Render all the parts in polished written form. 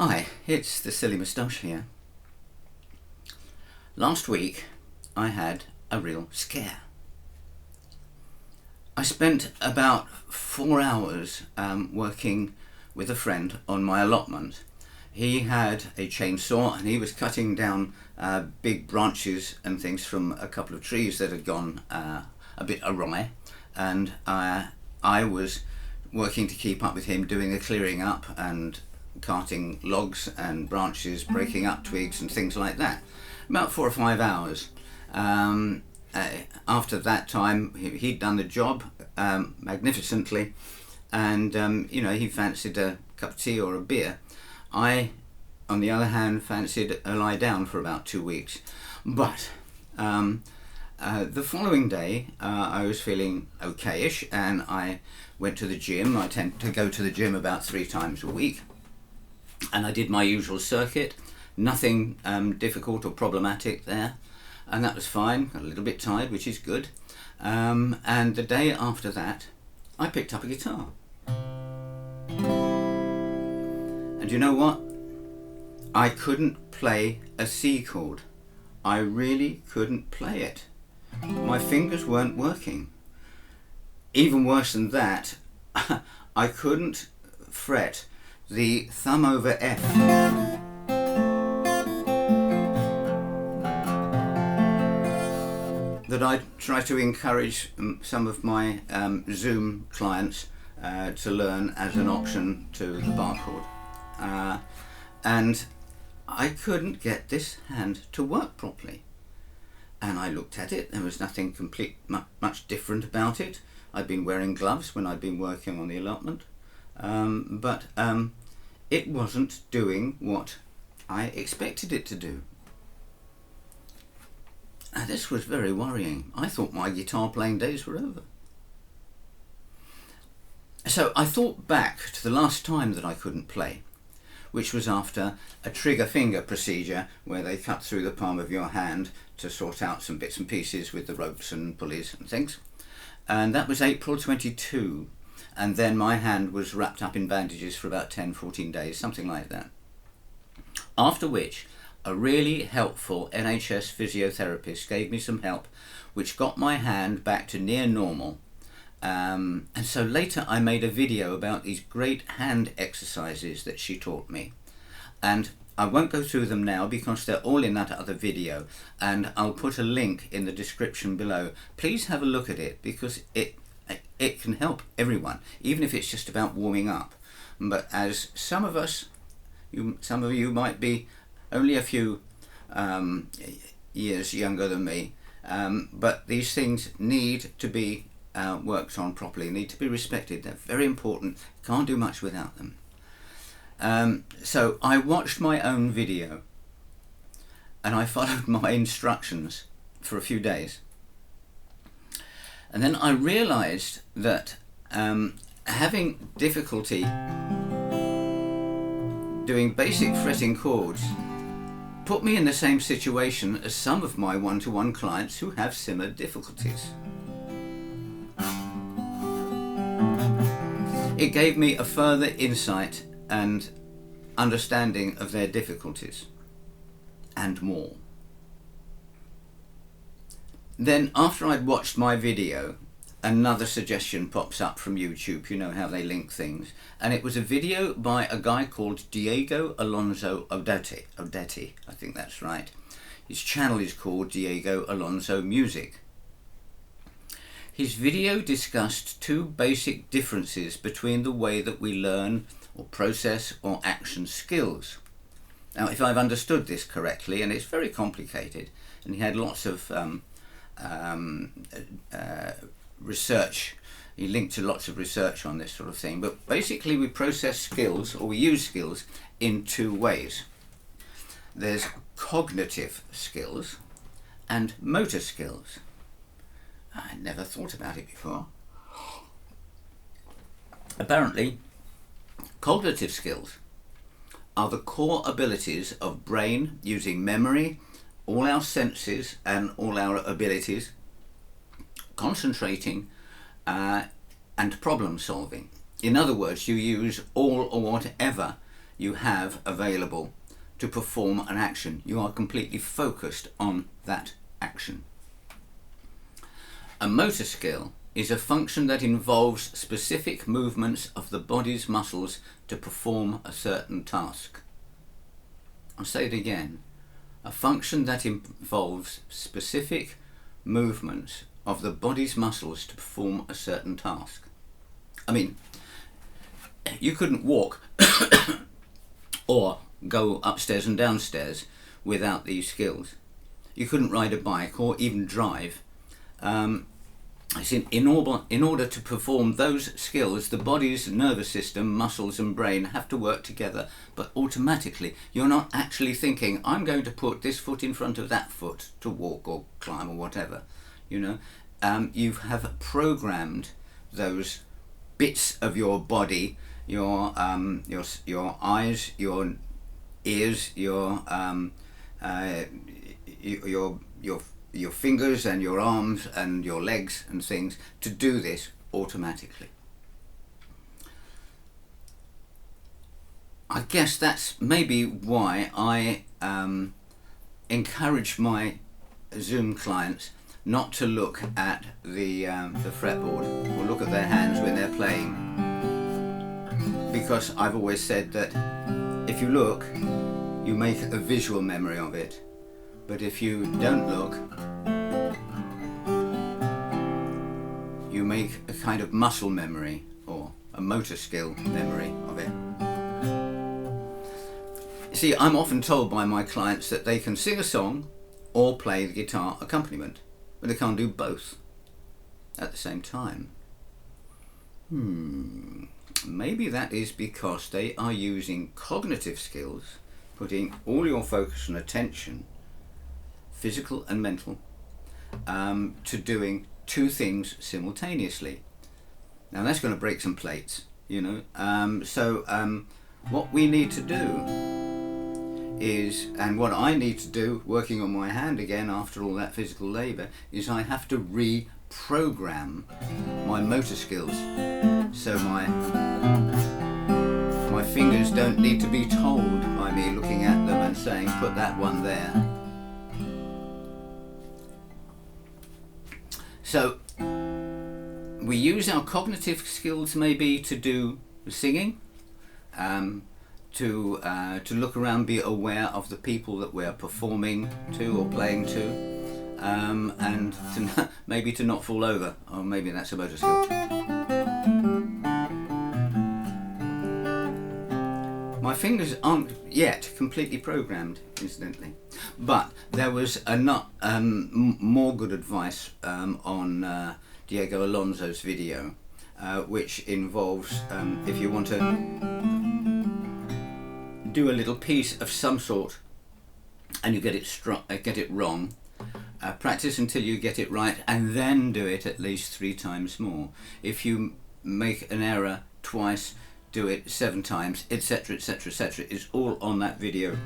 Hi, it's the Silly Moustache here. Last week I had a real scare. I spent about 4 hours working with a friend on my allotment. He had a chainsaw and he was cutting down big branches and things from a couple of trees that had gone a bit awry, and I was working to keep up with him, doing the clearing up and carting logs and branches, breaking up twigs and things like that. About 4 or 5 hours. After that time, he'd done the job magnificently, and he fancied a cup of tea or a beer. I, on the other hand, fancied a lie down for about 2 weeks. But the following day, I was feeling okayish, and I went to the gym. I tend to go to the gym about 3 times a week. And I did my usual circuit, nothing difficult or problematic there, and that was fine. Got a little bit tired, which is good. And the day after that, I picked up a guitar. And you know what? I couldn't play a C chord. I really couldn't play it. My fingers weren't working. Even worse than that, I couldn't fret the thumb over F. That I try to encourage some of my Zoom clients to learn as an option to the bar chord. And I couldn't get this hand to work properly. And I looked at it, there was nothing much different about it. I'd been wearing gloves when I'd been working on the allotment. But it wasn't doing what I expected it to do. This was very worrying. I thought my guitar playing days were over. So I thought back to the last time that I couldn't play, which was after a trigger finger procedure where they cut through the palm of your hand to sort out some bits and pieces with the ropes and pulleys and things. And that was April 22. And then my hand was wrapped up in bandages for about 10-14 days, something like that. After which, a really helpful NHS physiotherapist gave me some help, which got my hand back to near normal. And so later I made a video about these great hand exercises that she taught me. And I won't go through them now because they're all in that other video, and I'll put a link in the description below. Please have a look at it because it can help everyone, even if it's just about warming up. But as some of you might be only a few years younger than me, but these things need to be worked on properly, need to be respected. They're very important. Can't do much without them. So I watched my own video and I followed my instructions for a few days. And then I realized that having difficulty doing basic fretting chords put me in the same situation as some of my one-to-one clients who have similar difficulties. It gave me a further insight and understanding of their difficulties and more. Then after I'd watched my video, another suggestion pops up from YouTube. You know how they link things. And it was a video by a guy called Diego Alonso Odeti, I think that's right. His channel is called Diego Alonso Music. His video discussed 2 basic differences between the way that we learn or process or action skills. Now, if I've understood this correctly, and it's very complicated, and he had lots of research, he linked to lots of research on this sort of thing, but basically we process skills, or we use skills, in 2 ways. There's cognitive skills and motor skills. I never thought about it before. Apparently, cognitive skills are the core abilities of brain using memory, all our senses and all our abilities, concentrating and problem solving. In other words, you use all or whatever you have available to perform an action. You are completely focused on that action. A motor skill is a function that involves specific movements of the body's muscles to perform a certain task. I'll say it again. A function that involves specific movements of the body's muscles to perform a certain task. I mean, you couldn't walk or go upstairs and downstairs without these skills. You couldn't ride a bike or even drive. In order to perform those skills, the body's nervous system, muscles and brain have to work together, but automatically. You're not actually thinking, I'm going to put this foot in front of that foot to walk or climb or whatever. You know, you have programmed those bits of your body, your eyes, your ears, your fingers and your arms and your legs and things to do this automatically. I guess that's maybe why I encourage my Zoom clients not to look at the fretboard or look at their hands when they're playing, because I've always said that if you look, you make a visual memory of it. But if you don't look, you make a kind of muscle memory or a motor skill memory of it. See, I'm often told by my clients that they can sing a song or play the guitar accompaniment, but they can't do both at the same time. Maybe that is because they are using cognitive skills, putting all your focus and attention, physical and mental, to doing two things simultaneously. Now that's going to break some plates, you know. What we need to do is, and what I need to do, working on my hand again after all that physical labour, is I have to reprogram my motor skills, so my fingers don't need to be told by me looking at them and saying, put that one there. So we use our cognitive skills maybe to do singing, to look around, be aware of the people that we're performing to or playing to, and maybe to not fall over, or maybe that's a motor skill. My fingers aren't yet completely programmed, incidentally, but there was more good advice on Diego Alonso's video, which involves if you want to do a little piece of some sort and you get it wrong, practice until you get it right and then do it at least 3 times more. If you make an error twice, do it 7 times, etc, etc, etc. It's all on that video.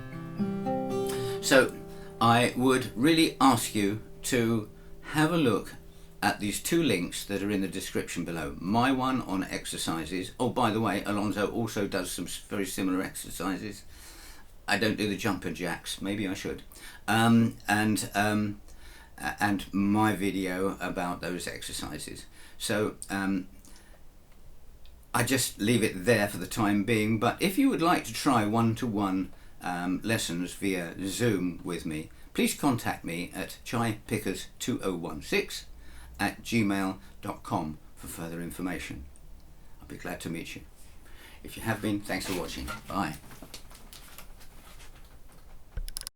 So I would really ask you to have a look at these 2 links that are in the description below. My one on exercises. Oh, by the way, Alonso also does some very similar exercises. I don't do the jumper jacks, maybe I should. And my video about those exercises. So I just leave it there for the time being, but if you would like to try one-to-one lessons via Zoom with me, please contact me at chaipickers2016@gmail.com for further information. I'll be glad to meet you. If you have been, thanks for watching. Bye.